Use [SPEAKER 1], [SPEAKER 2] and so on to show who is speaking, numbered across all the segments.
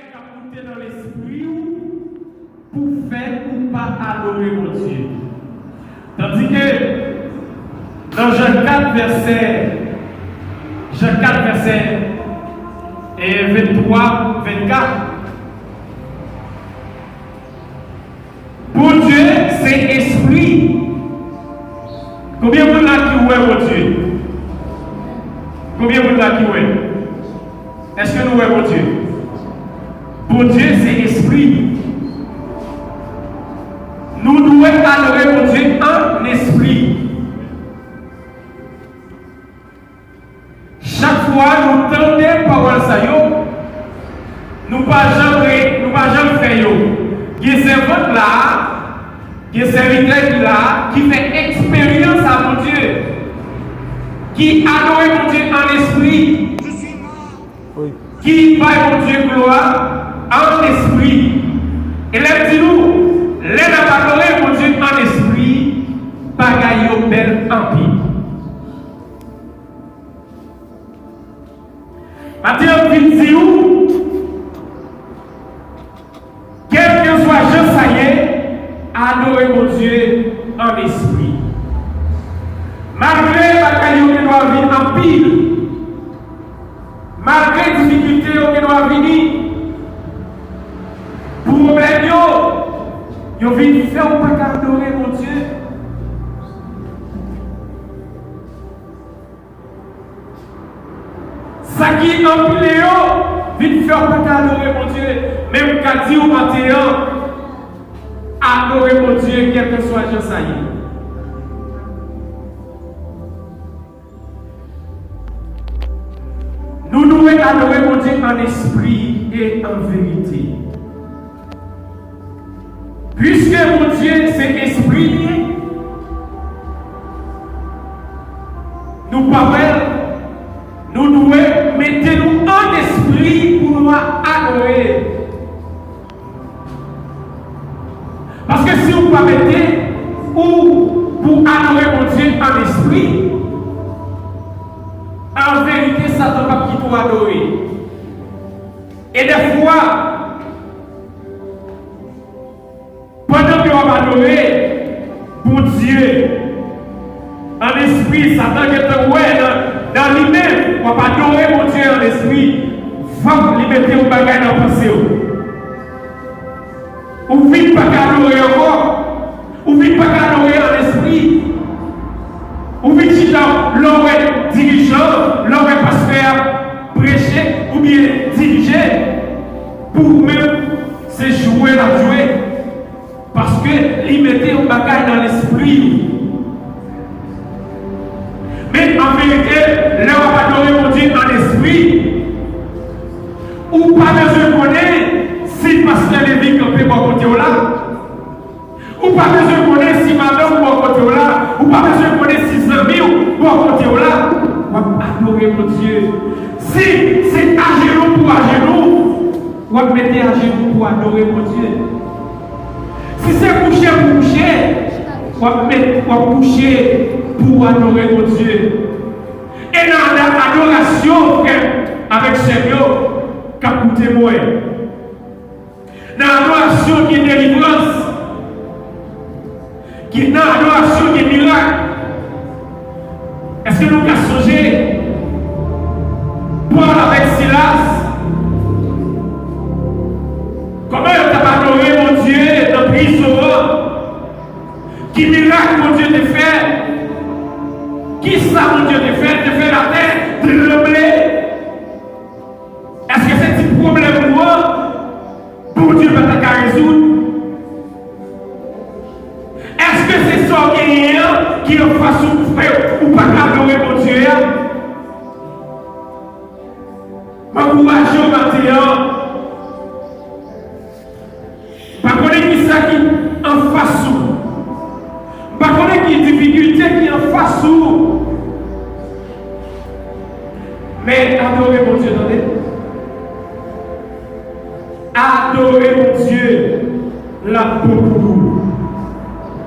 [SPEAKER 1] qu'à monter dans l'esprit pour faire ou pas adorer mon Dieu. Tandis que dans Jean 4, verset 23, 24, pour Dieu, c'est esprit. Combien vous l'avez qui oué mon Dieu? Combien vous l'avez qui oué? Est-ce que nous oué mon Dieu? Pour Dieu, c'est esprit. Nous devons adorer mon Dieu en esprit. Chaque fois nous tendons parole ça yo, nous pas jamais faire yo. Il y a servante là, il y a serviteur là qui fait expérience à mon Dieu, qui adore mon Dieu en esprit, qui va mon Dieu gloire en esprit. Et là dit-nous, les adorer mon Dieu en esprit, bagaille bel empire. Matthieu 28, quel que soit je ça y est, adorer mon Dieu en esprit. Malgré la caillou qui doit venir en pile, malgré les difficultés qui doivent venir, pour problème, yo vient faire ou pas adorer mon Dieu. Ça qui empile yo, vite faire pas adorer mon Dieu. Même qu'à dire au matin, adorer mon Dieu, quel que soit le ça y est. Nous devons adorer mon Dieu en esprit et en vérité. Puisque mon Dieu c'est esprit, nous parlons, nous devons mettre nous en esprit pour nous adorer. Parce que si vous ne mettez ou pour adorer mon Dieu en esprit, en vérité, Satan va qui pour adorer. Et des fois, pendant que on va adorer pour Dieu, en esprit, Satan qui est dans lui-même, on va adorer mon Dieu en esprit, va lui mettre au bagage dans la pensée. Ou vite pas adorer encore, ou vite pas adorer en esprit. Ou vite si l'on est dirigeant, l'on est pasteur, prêcher ou bien diriger, pour même se jouer la jouer. Parce que il mettait un bagage dans l'esprit. Mais en vérité, là on va adorer mon Dieu en esprit. Ou pas besoin de connaître si pasteur Lévi campé pour côté là. Ou pas besoin de connaître si madame pour côté là. Ou pas besoin de connaître si amis pour côté là. On va adorer mon Dieu. Si c'est à genoux pour à genoux, on va mettre à genoux pour adorer mon Dieu. Si c'est coucher pour coucher, on va coucher pour adorer mon Dieu. Et dans l'adoration avec Seigneur, qu'écoutez moi. Dans l'adoration qui est délivrance, qui est dans l'adoration qui est miracle. Est-ce que nous avons songé Paul avec Silas? Comment il a adoré mon Dieu dans le prison? Qui miracle mon Dieu te fait? Qui ça mon Dieu te fait? Te fait la tête trembler? Est-ce que c'est un problème moi? Pour Dieu va te résoudre? Est-ce que c'est ça qui est en face ou pas adorer mon Dieu? M'encourager au matin. Pas connaître qui ça qui en face ou. Pas connaître qui difficulté qui en face ou. Mais adorer mon Dieu, attendez. Adorer mon Dieu, la beaucoup.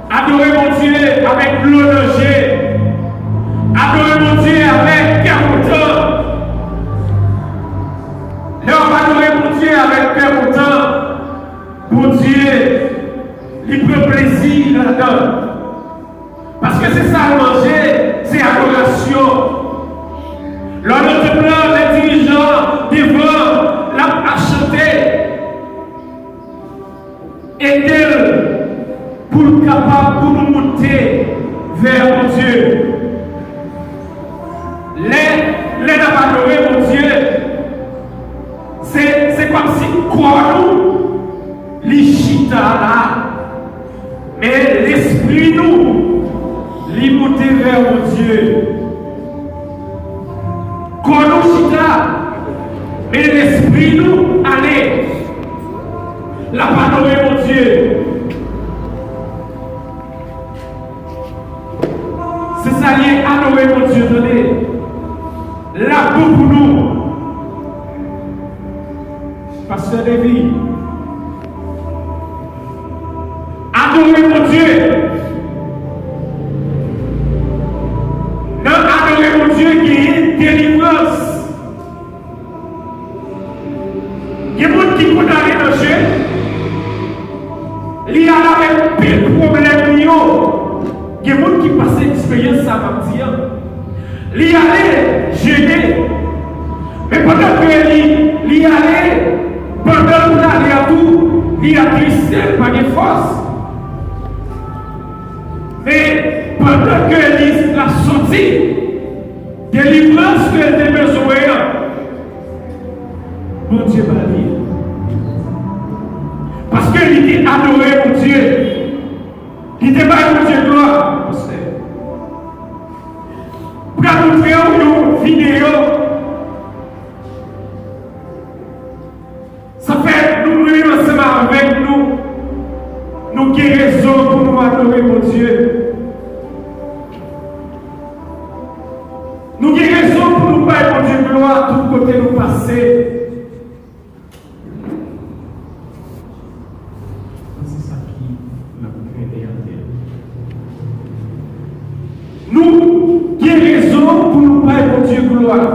[SPEAKER 1] Adorer mon Dieu avec l'honoré. Adorer mon Dieu avec 40 ans. Là, on va adorer mon mon Dieu avec cœur content, mon Dieu, il prend plaisir là-dedans. Parce que c'est ça manger, c'est adoration. Lors de plan, les dirigeants devant la chanter. Et pour capable pour nous monter vers mon Dieu. Les adorer mon Dieu, c'est comme si quoi nous, l'Ichita là, mais l'esprit nous, l'y monter vers mon Dieu. Quoi nous chita, mais l'esprit nous, allez, la adorer mon Dieu. C'est ça qui est adorer mon Dieu donné. La boue pour nous. Pasteur David. Adorer mon Dieu. Non, adorer mon Dieu qui est délivrance. Il y a des gens qui vont aller dans le jeu. Il y a avec pile problème. Il y a des gens qui passent l'expérience à partir. Il y allait gêner. Mais pendant qu'il y allait, pendant qu'il allait à tout, il a tristesse, pas de force. Mais pendant qu'il a sorti, délivrance qu'il était besoin, mon Dieu va dire. Parce qu'il était adoré, mon Dieu. Il était pas mon Dieu gloire. Pour nous faire une vidéo, ça fait nous ensemble avec nous, nous qui raison pour nous adorer mon Dieu. Nous qui raison pour nous faire mon Dieu gloire, tout côté nous passer. C'est ça qui m'a créé en terre. Nous qui raison pour nous faire mon Dieu gloire.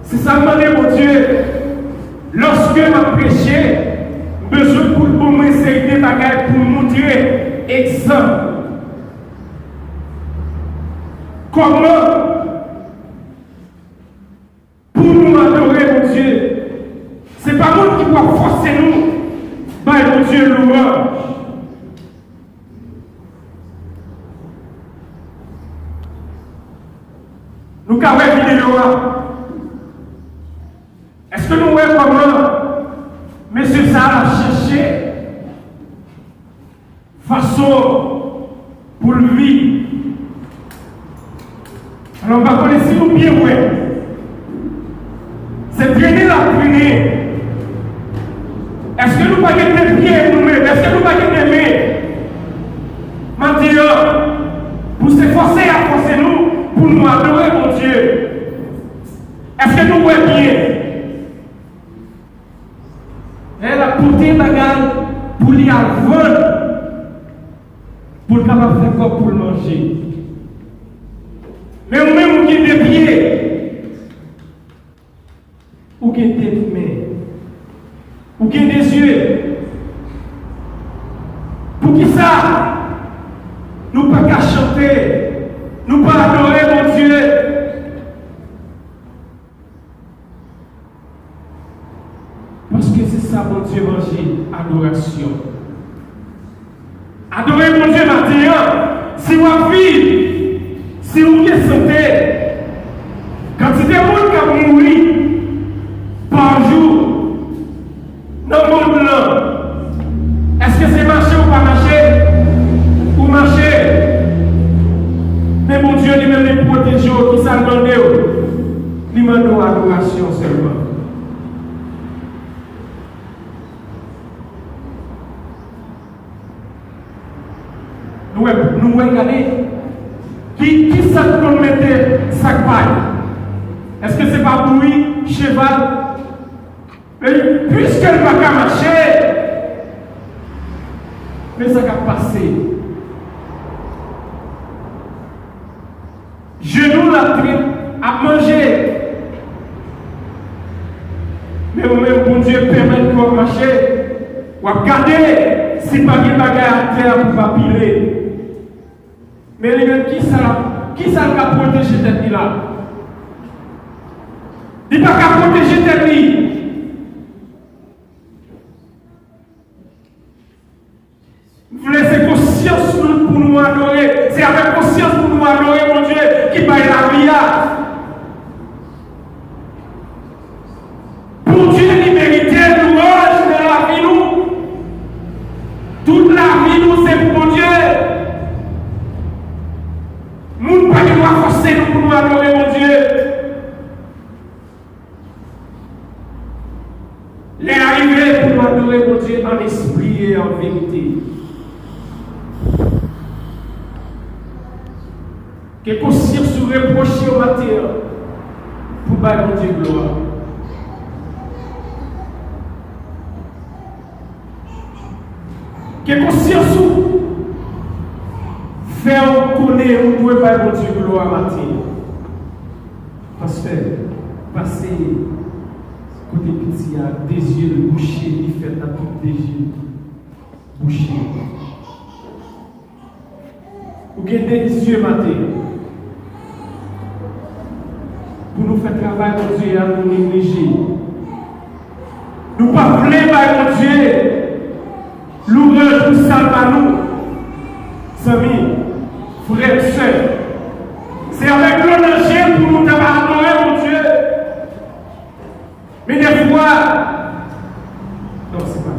[SPEAKER 1] C'est ça mon Dieu. Lorsque je prêché, besoin pour moi essayer des bagages pour montrer exemple. Comment pour nous adorer mon Dieu. C'est pas nous qui doit forcer nous. Mon Dieu louange. Nous avons une vidéo. Est-ce que nous voyons comment M. Sarah a cherché façon pour le vivre? Alors, on va connaître si nous bien, ouais. C'est traîner la traîner. Est-ce que nous pas des pieds nous-mêmes? Est-ce que nous pas des mains? Maintenant, pour s'efforcer à forcer nous, pour nous adorer mon Dieu. Est-ce que nous voyons bien? Elle a porté bagarre pour lui avoir pour le capable faire quoi pour le manger. Mais nous-mêmes, qui des pieds, ou qui des mains, ou qui des yeux. Pour qui ça? Nous pas qu'à chanter. Nous pas adorer mon Dieu. Parce que c'est ça mon Dieu manger, adoration. Adorer mon Dieu maintenant. Si vous vivez, si vous êtes santé, quand il y a des gens qui ont mouru par jour, dans le monde là, est-ce que c'est marcher ou pas marcher? Ou marcher? Mais mon Dieu lui-même les protège, qui s'en demande, il demande adoration seulement. Nous regardons qui ça qu'on mettait sa paille. Est-ce que c'est pas bruit, cheval? Puisqu'elle ne va pas marcher, mais ça va passer. Genou la traite à manger. Mais vous-même, bon Dieu, permet Ou regarder si pas de bagaille à terre pour pas piler. Mais les mêmes qui ça va protéger cette vie là? Il ne va pas protéger cette vie. Vous laissez conscience pour nous adorer. C'est avec conscience pour nous adorer, mon Dieu, qui va la vie. Pour Dieu, il méritait louange de la vie, nous. Toute la vie, nous, c'est pour mon Dieu. Nous ne pouvons pas forcer nous pour nous adorer, mon Dieu. Les arrivés pour nous adorer, mon Dieu, en esprit et en vérité. Que conscience se reprocher au matin pour battre mon Dieu gloire. Que conscience faire connaître ou pouvez battre mon Dieu gloire matin. Parce que passer côté petit a des yeux bouchés, il fait à tout des yeux bouchés. Ou que des yeux matin. Pour nous faire travail, mon Dieu, à nous négliger. Nous ne pas voulons, mon Dieu, l'ouvrage pour salver à nous. Amis, frères et sœurs, c'est avec l'honneur pour nous adorer, mon Dieu. Mais des fois, non, c'est pas.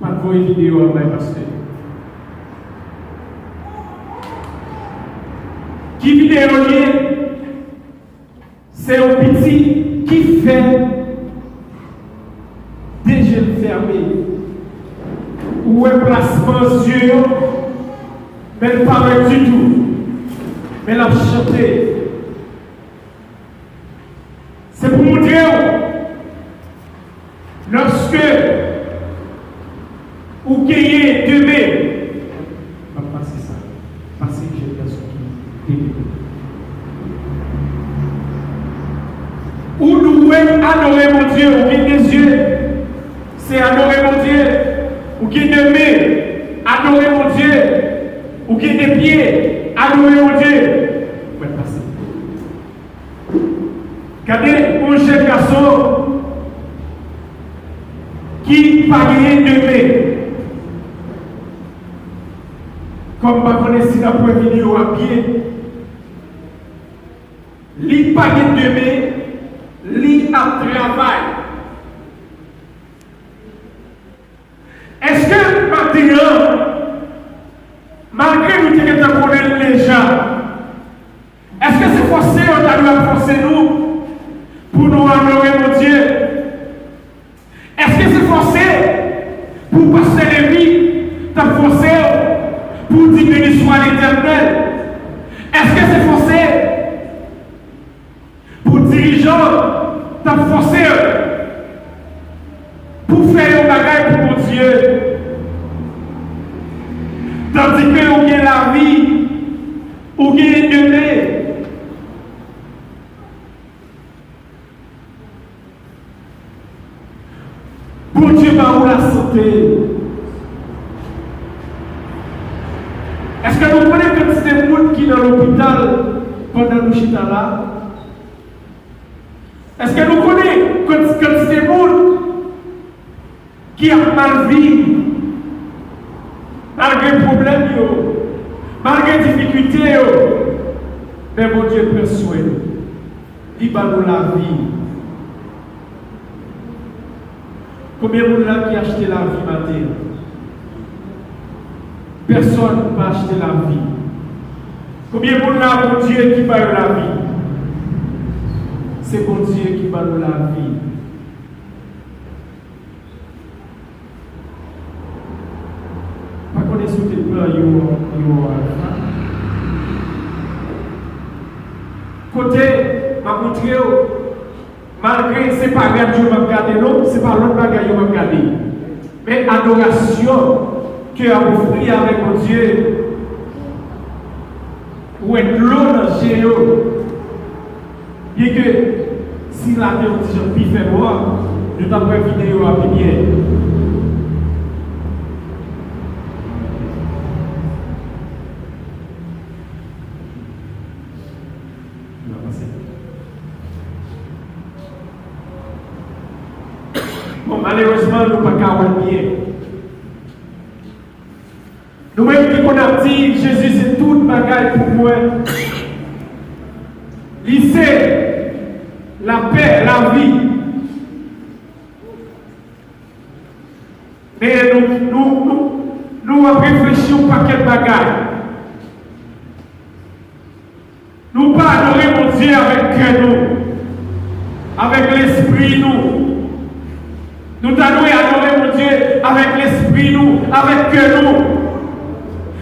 [SPEAKER 1] Pas de vos vidéos en main, pasteur. Qui vidéo c'est un petit qui fait déjà fermé ou un placement yeux mais pas du tout mais l'a chanté c'est pour montrer lorsque vous gagnez demain pas passer ça passer que j'ai personne qui ou nous adorer mon Dieu, ou qui des yeux, c'est adorer mon Dieu, ou qui des mains, adorer mon Dieu, ou qui des pieds, adorer mon Dieu. Vous pouvez passer. Regardez un jeune garçon qui parlait de mains. Comme ma connaissance la première vidéo à pied, il parlait de mains. Li à travail. Est-ce que maintenant, malgré nous qui connaissons les gens, est-ce que c'est forcé, on a dû forcer nous pour nous adorer mon Dieu? Est-ce que c'est forcé pour passer les vies, t'as forcé pour dire béni soit l'Éternel? Est-ce que c'est forcé pour dirigeants? T'as forcé pour faire un bagage pour mon Dieu. Tandis que vous avez la vie, vous avez demain. Pour Dieu, va où la santé. Est-ce que vous connaissez que c'est des gens qui sont dans l'hôpital pendant le chita là? Est-ce que nous connaissons que c'est des gens qui ont mal vécu, malgré les problèmes, malgré les difficultés, mais mon Dieu prend soin. Il va nous la vie. Combien de gens qui ont acheté la vie matin? Personne ne peut acheter la vie. Combien de gens, mon Dieu, qui va la vie? C'est bon Dieu qui va nous la vie. Pas qu'on est sous tes plans, côté, ma montré, malgré c'est pas grave, je vais regarder, non, c'est pas l'autre bagage, je vais regarder. Mais adoration que a offert avec mon Dieu, ou être l'eau dans Géo. Bien que si la terre est plus fait moi, je t'apprends une vidéo à bien. Bon, malheureusement, nous ne pouvons pas bien. Nous-mêmes qui qu'on a dit, Jésus c'est tout bagaille pour moi. Il sait la paix, la vie. Mais nous réfléchissons pas quel bagaille. Nous pas adorer mon Dieu avec nous, avec l'esprit nous. Nous devons adorer mon Dieu avec l'esprit nous, avec cœur nous.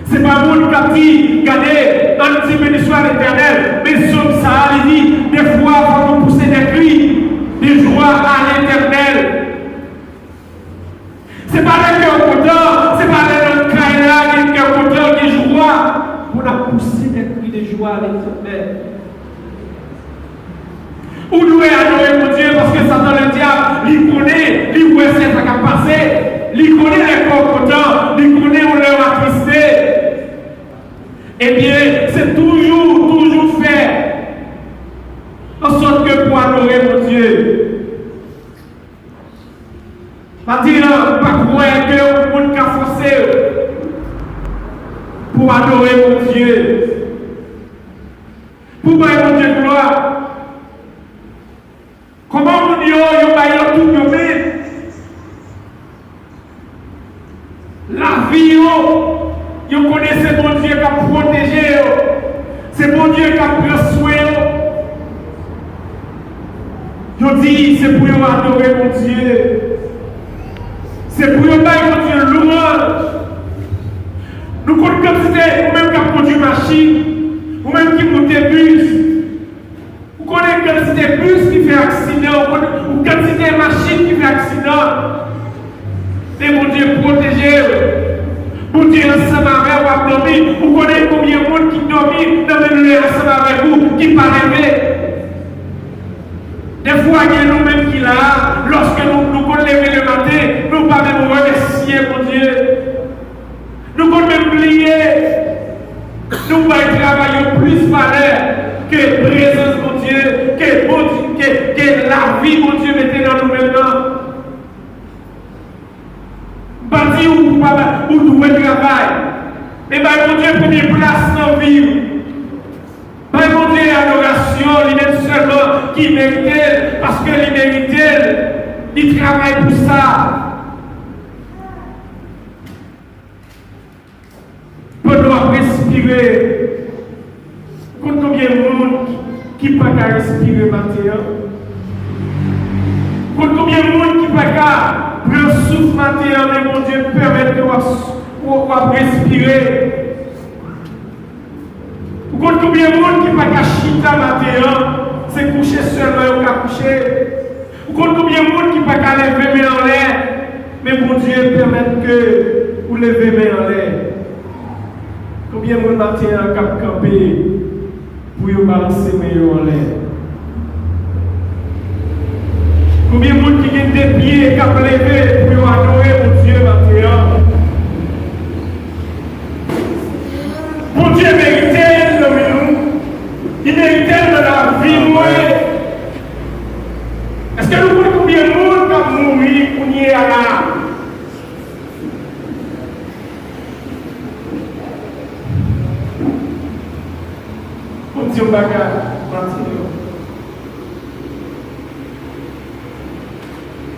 [SPEAKER 1] C'est pas mon qui a dit, regardez, dans le béni soit l'éternel, mais comme ça, il dit, des fois, il faut nous pousser des cris, des joies à l'éternel. C'est pas le cœur content, c'est pas le cœur là, qui est cœur content, qui est joie, pour nous pousser des cris de joie à l'éternel. Ou nous adorer mon Dieu parce que Satan le diable, il connaît, il voit ce qui a passé, il connaît les corps contents, il connaît où leur attristé. Eh bien, c'est toujours fait en sorte que pour adorer mon Dieu. Maintenant, pas croire que le monde a forcé pour adorer mon Dieu. Pour adorer mon Dieu gloire. Comment vous dites, vous tout le la vie, vous connaissez mon Dieu qui a protégé, c'est mon Dieu qui a pris soin. Vous dites, c'est pour adorer mon Dieu. C'est pour adorer mon Dieu louange. Nous connaissons vous-même qui a produit machine, vous-même qui montez bus. Vous connaissez quantité de bus qui fait accident, ou quantité de machines qui fait accident. Et mon Dieu protégé. Mon Dieu ensemble avec vous, vous connaissez combien de monde qui dormit dans le lieu ensemble avec vous, qui pas rêvé. Des fois, il y a nous-mêmes qui là, lorsque nous lever le matin, nous pas même remercier mon Dieu. Nous pouvons même plier. Nous pouvons travailler plus valeur que la présence de mon Dieu, que la vie mon Dieu mettez dans nous maintenant. Bâti ou doué travail. Et bien mon Dieu, première place dans la vie. Ben mon Dieu, l'adoration, il est seulement qui mérite, parce que il mérite, il travaille pour ça. Pour nous respirer. Combien de monde qui ne peut pas respirer maintenant? Combien de monde qui ne peut pas prendre souffle maintenant, mais mon Dieu permet de respirer? Combien de monde qui ne peut pas chita maintenant, c'est coucher seulement ou coucher? Combien de monde qui ne peut pas lever main en l'air, mais mon Dieu permet que vous levez main en l'air? Combien de monde maintenant qui camper pour vous balancer main en l'air? Combien de monde qui ont des pieds qui ont levé pour adorer mon Dieu maintenant? Mon Dieu méritait de nous. Il méritait de la vie. Est-ce que nous voulons combien de monde qui a mouru pour y aller là? Mon Dieu bagarre,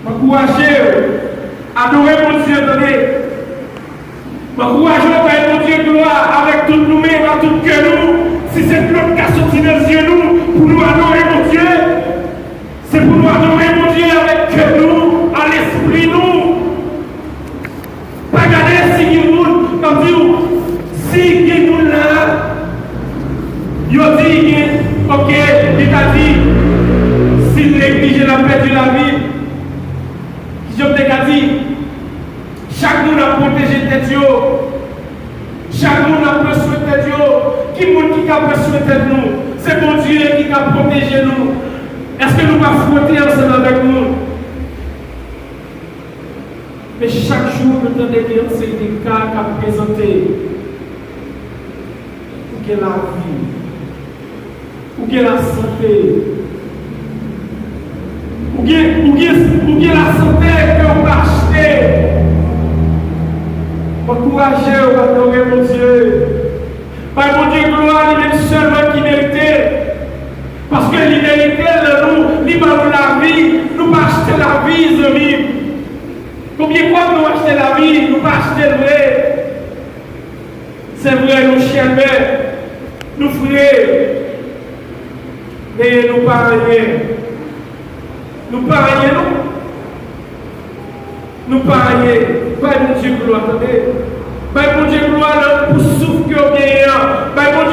[SPEAKER 1] m'encourager, adorer mon Dieu donné. M'encourager à mon Dieu gloire avec tout nous-mêmes, avec tout cœur nous. Si c'est l'autre qui a sorti dans les yeux nous, pour nous adorer mon Dieu, c'est pour nous adorer mon Dieu avec cœur nous, à l'esprit nous. Pas regarder si il nous, comme dit, si il nous là, il dit, ok, il a dit, s'il néglige la perdu la vie, je t'ai dit, chaque monde a protégé tes Dieu. Chaque monde a besoin de Dieu. Qui monde qui a besoin de nous? C'est mon Dieu qui a protégé nous. Est-ce que nous allons frotter ensemble avec nous? Mais chaque jour, nous avons des cas qui présentés pour que la vie, pour que la santé, pour que la santé que vous achetez. Encouragez, adorer mon Dieu. Par mon Dieu, gloire, il est seulement qui méritait. Parce que l'idéalité de nous, il va nous la vie, nous pas acheter la vie, amis. Combien de fois nous acheter la vie, nous pas acheter le vrai. C'est vrai, nous chers, nous frères, mais nous pas rien. Nous pas rien, nous pas rien. Par mon Dieu, gloire, attendez. Par mon Dieu, gloire, pour souffle que vous gagnez. Par mon